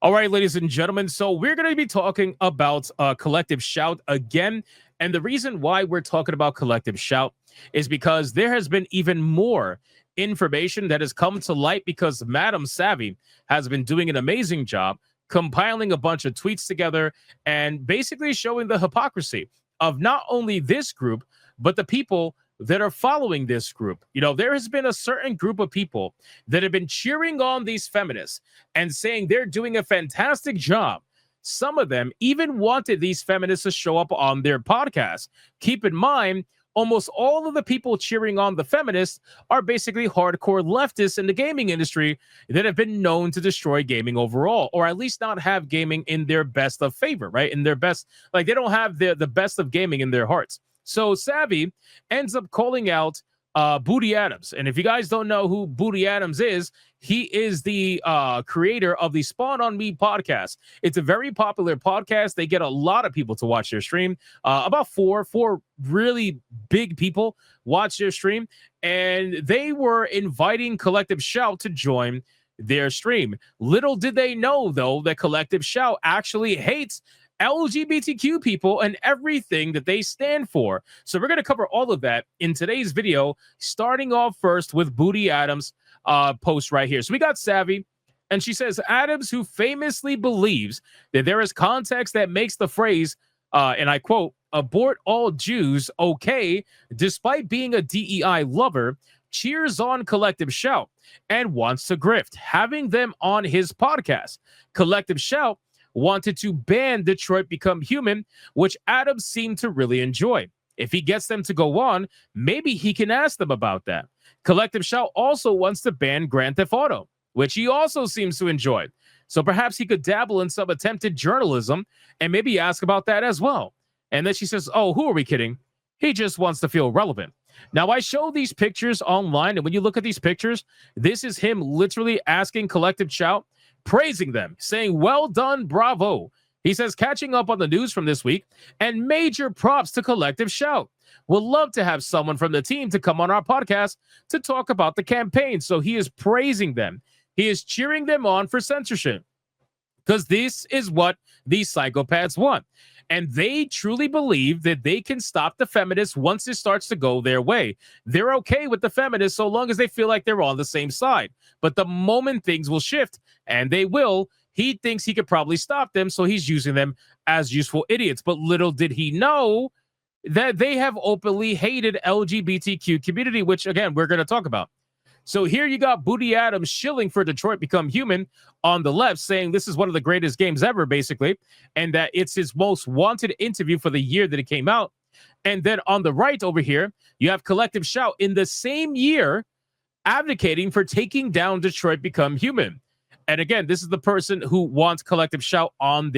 All right, ladies and gentlemen. So we're going to be talking about collective shout again. And the reason why we're talking about collective shout is because there has been even more information that has come to light because Madam Savvy has been doing an amazing job compiling a bunch of tweets together and basically showing the hypocrisy of not only this group, but the people that are following this group. You know, there has been a certain group of people that have been cheering on these feminists and saying they're doing a fantastic job. Some of them even wanted these feminists to show up on their podcast. Keep in mind, almost all of the people cheering on the feminists are basically hardcore leftists in the gaming industry that have been known to destroy gaming overall, or at least not have gaming in their best of favor, right? In their best, like they don't have the best of gaming in their hearts. So Savvy ends up calling out Booty Adams. And if you guys don't know who Booty Adams is, he is the creator of the Spawn on Me podcast. It's a very popular podcast. They get a lot of people to watch their stream. About four really big people watch their stream. And they were inviting Collective Shout to join their stream. Little did they know, though, that Collective Shout actually hates LGBTQ people and everything that they stand for. So we're going to cover all of that in today's video, starting off first with Booty Adams' post right here. So we got Savvy, and she says, Adams, who famously believes that there is context that makes the phrase, and I quote, abort all Jews okay, despite being a DEI lover, cheers on Collective Shout and wants to grift, having them on his podcast. Collective Shout wanted to ban Detroit Become Human, which Adams seemed to really enjoy. If he gets them to go on, maybe he can ask them about that. Collective Shout also wants to ban Grand Theft Auto, which he also seems to enjoy. So perhaps he could dabble in some attempted journalism and maybe ask about that as well. And then she says, oh, who are we kidding? He just wants to feel relevant. Now, I show these pictures online, and when you look at these pictures, this is him literally asking Collective Shout, praising them, saying, well done, bravo. He says, catching up on the news from this week, and major props to Collective Shout. Would love to have someone from the team to come on our podcast to talk about the campaign. So he is praising them. He is cheering them on for censorship, because this is what these psychopaths want. And they truly believe that they can stop the feminists once it starts to go their way. They're okay with the feminists so long as they feel like they're on the same side. But the moment things will shift, and they will, he thinks he could probably stop them, so he's using them as useful idiots. But little did he know that they have openly hated LGBTQ community, which, again, we're going to talk about. So here you got Booty Adams shilling for Detroit Become Human on the left, saying this is one of the greatest games ever, basically, and that it's his most wanted interview for the year that it came out. And then on the right over here, you have Collective Shout in the same year advocating for taking down Detroit Become Human. And again, this is the person who wants Collective Shout on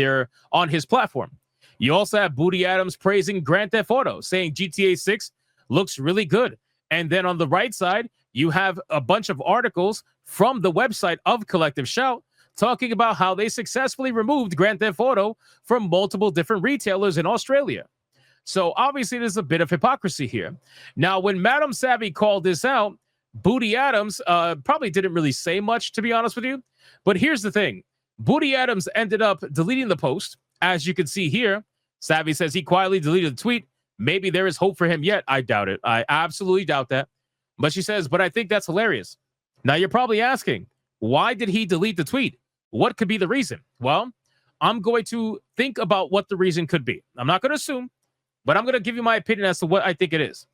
his platform. You also have Booty Adams praising Grand Theft Auto, saying GTA 6 looks really good. And then on the right side, you have a bunch of articles from the website of Collective Shout talking about how they successfully removed Grand Theft Auto from multiple different retailers in Australia. So obviously there's a bit of hypocrisy here. Now, when Madam Savvy called this out, Booty Adams probably didn't really say much, to be honest with you. But here's the thing. Booty Adams ended up deleting the post. As you can see here, Savvy says he quietly deleted the tweet. Maybe there is hope for him yet. I doubt it. I absolutely doubt that. But she says, but I think that's hilarious. Now, you're probably asking, why did he delete the tweet? What could be the reason? Well, I'm going to think about what the reason could be. I'm not going to assume, but I'm going to give you my opinion as to what I think it is.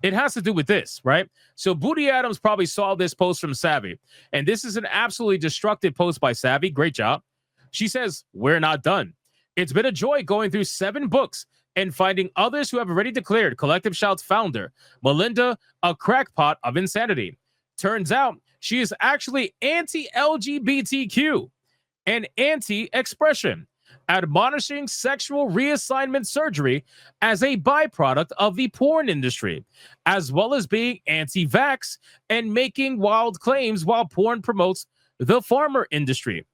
It has to do with this, right? So Booty Adams probably saw this post from Savvy, and this is an absolutely destructive post by Savvy. Great job. She says, we're not done. It's been a joy going through 7 books and finding others who have already declared Collective Shout's founder, Melinda, a crackpot of insanity. Turns out she is actually anti-LGBTQ and anti-expression, admonishing sexual reassignment surgery as a byproduct of the porn industry, as well as being anti-vax and making wild claims while porn promotes the farmer industry.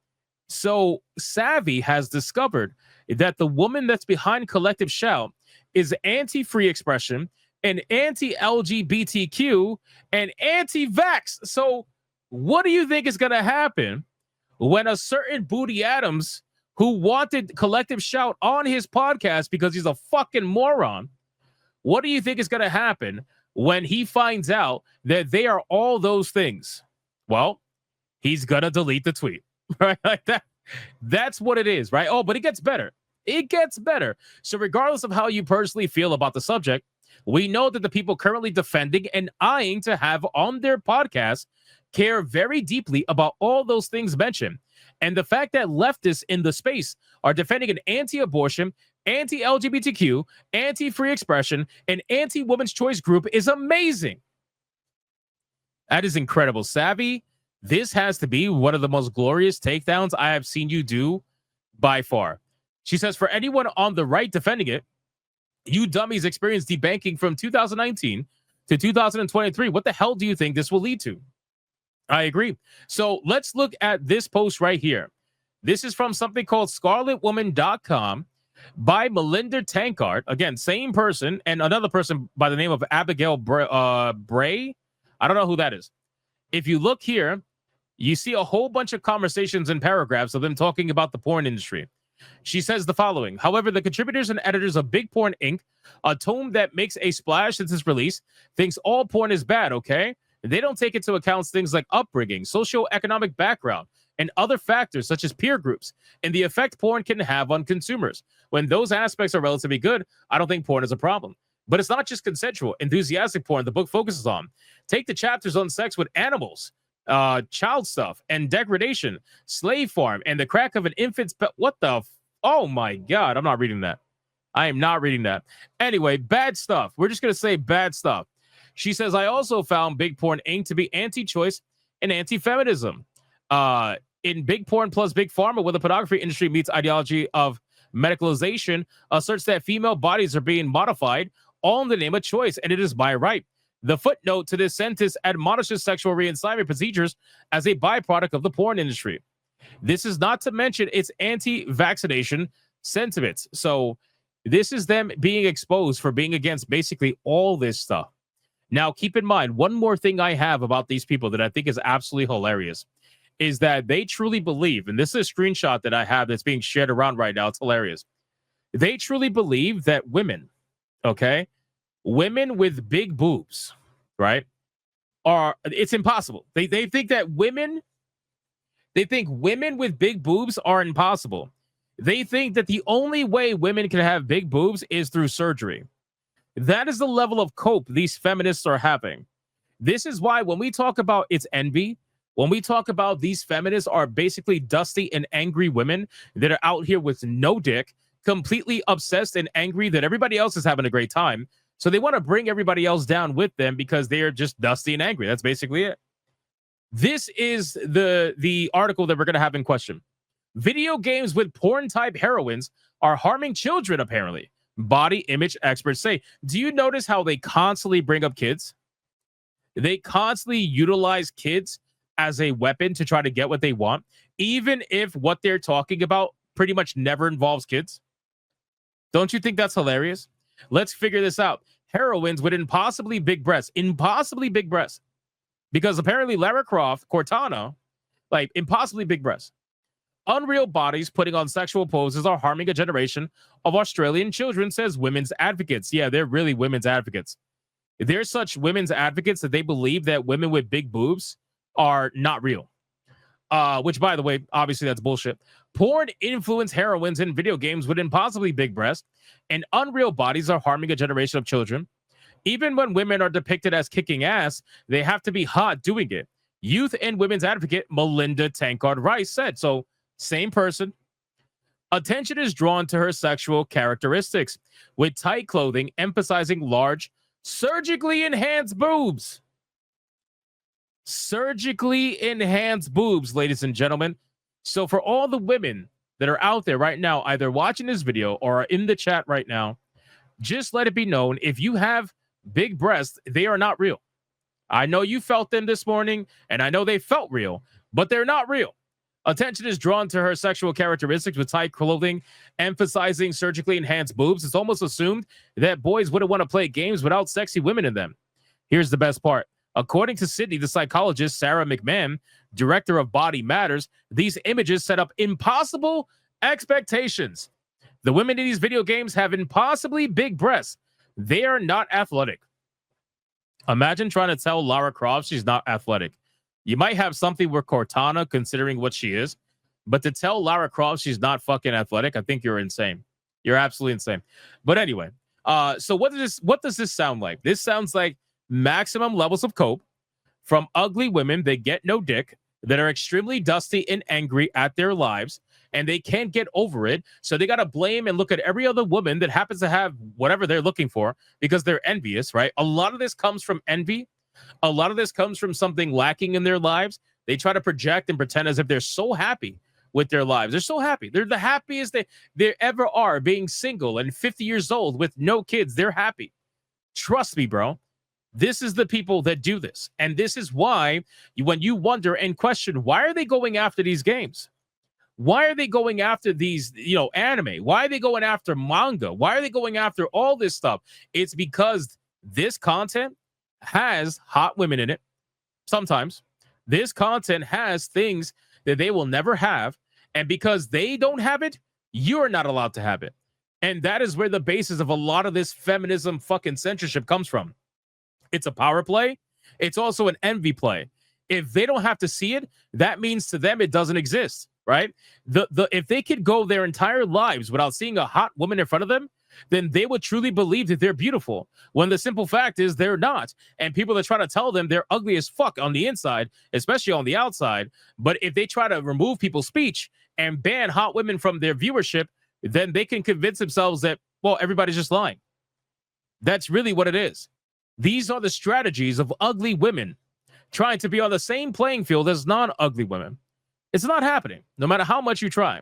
So Savvy has discovered that the woman that's behind Collective Shout is anti-free expression and anti-LGBTQ and anti-vax. So what do you think is going to happen when a certain Booty Adams, who wanted collective shout on his podcast because he's a fucking moron, what do you think is going to happen when he finds out that they are all those things? Well, he's going to delete the tweet, right? Like that. That's what it is, right? Oh, but it gets better. It gets better. So regardless of how you personally feel about the subject, we know that the people currently defending and eyeing to have on their podcast care very deeply about all those things mentioned. And the fact that leftists in the space are defending an anti-abortion, anti-LGBTQ, anti-free expression, and anti-women's choice group is amazing. That is incredible. Savvy, this has to be one of the most glorious takedowns I have seen you do by far. She says, for anyone on the right defending it, you dummies experienced debanking from 2019 to 2023. What the hell do you think this will lead to? I agree. So let's look at this post right here. This is from something called scarletwoman.com by Melinda Tankard. Again, same person, and another person by the name of Abigail Bray. I don't know who that is. If you look here, you see a whole bunch of conversations and paragraphs of them talking about the porn industry. She says the following: however, the contributors and editors of Big Porn Inc., a tome that makes a splash since its release, thinks all porn is bad, okay? They don't take into account things like upbringing, socioeconomic background, and other factors such as peer groups, and the effect porn can have on consumers. When those aspects are relatively good, I don't think porn is a problem. But it's not just consensual, enthusiastic porn the book focuses on. Take the chapters on sex with animals, child stuff, and degradation, slave farm, and the crack of an infant's pet. What the? Oh my God, I'm not reading that. I am not reading that. Anyway, bad stuff. We're just going to say bad stuff. She says, I also found Big Porn Inc. to be anti-choice and anti-feminism. In Big Porn plus Big Pharma, where the pornography industry meets ideology of medicalization, asserts that female bodies are being modified all in the name of choice, and it is by right. The footnote to this sentence admonishes sexual reassignment procedures as a byproduct of the porn industry. This is not to mention its anti-vaccination sentiments. So this is them being exposed for being against basically all this stuff. Now, keep in mind, one more thing I have about these people that I think is absolutely hilarious is that they truly believe, and this is a screenshot that I have that's being shared around right now. It's hilarious. They truly believe that women, okay, women with big boobs, right, it's impossible. They think that women with big boobs are impossible. They think that the only way women can have big boobs is through surgery. That is the level of cope these feminists are having. This is why when we talk about it's envy, when we talk about these feminists are basically dusty and angry women that are out here with no dick, completely obsessed and angry that everybody else is having a great time. So they want to bring everybody else down with them because they are just dusty and angry. That's basically it. This is the article that we're going to have in question. Video games with porn-type heroines are harming children, apparently. Body image experts say. Do you notice how they constantly bring up kids? They constantly utilize kids as a weapon to try to get what they want, even if what they're talking about pretty much never involves kids. Don't you think that's hilarious? Let's figure this out. Heroines with impossibly big breasts. Because apparently Lara Croft, Cortana, like impossibly big breasts. Unreal bodies putting on sexual poses are harming a generation of Australian children, says women's advocates. Yeah, they're really women's advocates. They're such women's advocates that they believe that women with big boobs are not real. Which, by the way, obviously that's bullshit. Porn influenced heroines in video games with impossibly big breasts and unreal bodies are harming a generation of children. Even when women are depicted as kicking ass, they have to be hot doing it. Youth and women's advocate Melinda Tankard Rice said. So, same person. Attention is drawn to her sexual characteristics, with tight clothing emphasizing large, surgically enhanced boobs. Surgically enhanced boobs, ladies and gentlemen. So for all the women that are out there right now, either watching this video or are in the chat right now, just let it be known, if you have big breasts, they are not real. I know you felt them this morning, and I know they felt real, but they're not real. Attention is drawn to her sexual characteristics with tight clothing, emphasizing surgically enhanced boobs. It's almost assumed that boys wouldn't want to play games without sexy women in them. Here's the best part. According to Sydney, the psychologist, Sarah McMahon, director of Body Matters, these images set up impossible expectations. The women in these video games have impossibly big breasts. They are not athletic. Imagine trying to tell Lara Croft she's not athletic. You might have something with Cortana, considering what she is, but to tell Lara Croft she's not fucking athletic, I think you're insane. You're absolutely insane. But anyway, so what does this sound like? This sounds like maximum levels of cope from ugly women that get no dick, that are extremely dusty and angry at their lives, and they can't get over it. So they got to blame and look at every other woman that happens to have whatever they're looking for because they're envious, right? A lot of this comes from envy. A lot of this comes from something lacking in their lives. They try to project and pretend as if they're so happy with their lives. They're so happy. They're the happiest they ever are, being single and 50 years old with no kids. They're happy. Trust me, bro. This is the people that do this. And this is why when you wonder and question, why are they going after these games? Why are they going after these, anime? Why are they going after manga? Why are they going after all this stuff? It's because this content has hot women in it. Sometimes this content has things that they will never have. And because they don't have it, you're not allowed to have it. And that is where the basis of a lot of this feminism fucking censorship comes from. It's a power play. It's also an envy play. If they don't have to see it, that means to them it doesn't exist, right? If they could go their entire lives without seeing a hot woman in front of them, then they would truly believe that they're beautiful, when the simple fact is they're not. And people that try to tell them they're ugly as fuck on the inside, especially on the outside. But if they try to remove people's speech and ban hot women from their viewership, then they can convince themselves that, well, everybody's just lying. That's really what it is. These are the strategies of ugly women trying to be on the same playing field as non-ugly women. It's not happening, no matter how much you try.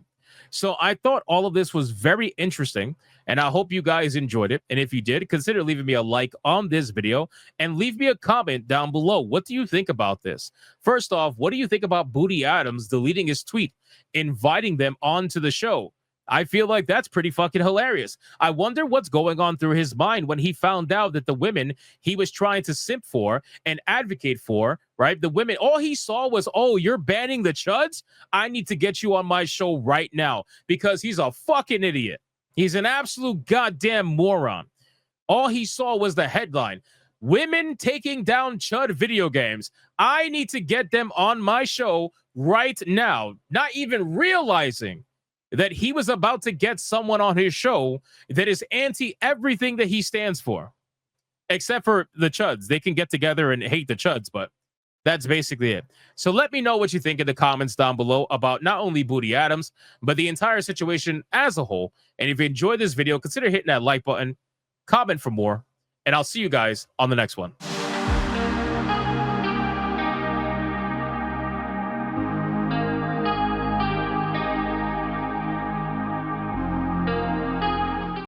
So I thought all of this was very interesting, and I hope you guys enjoyed it. And if you did, consider leaving me a like on this video and leave me a comment down below. What do you think about this? First off, what do you think about Booty Adams deleting his tweet, inviting them onto the show? I feel like that's pretty fucking hilarious. I wonder what's going on through his mind when he found out that the women he was trying to simp for and advocate for, right? The women, all he saw was, oh, you're banning the chuds? I need to get you on my show right now, because he's a fucking idiot. He's an absolute goddamn moron. All he saw was the headline: women taking down chud video games. I need to get them on my show right now. Not even realizing that he was about to get someone on his show that is anti everything that he stands for, except for the chuds. They can get together and hate the chuds, but that's basically it. So let me know what you think in the comments down below about not only Booty Adams, but the entire situation as a whole. And if you enjoyed this video, consider hitting that like button, comment for more, and I'll see you guys on the next one.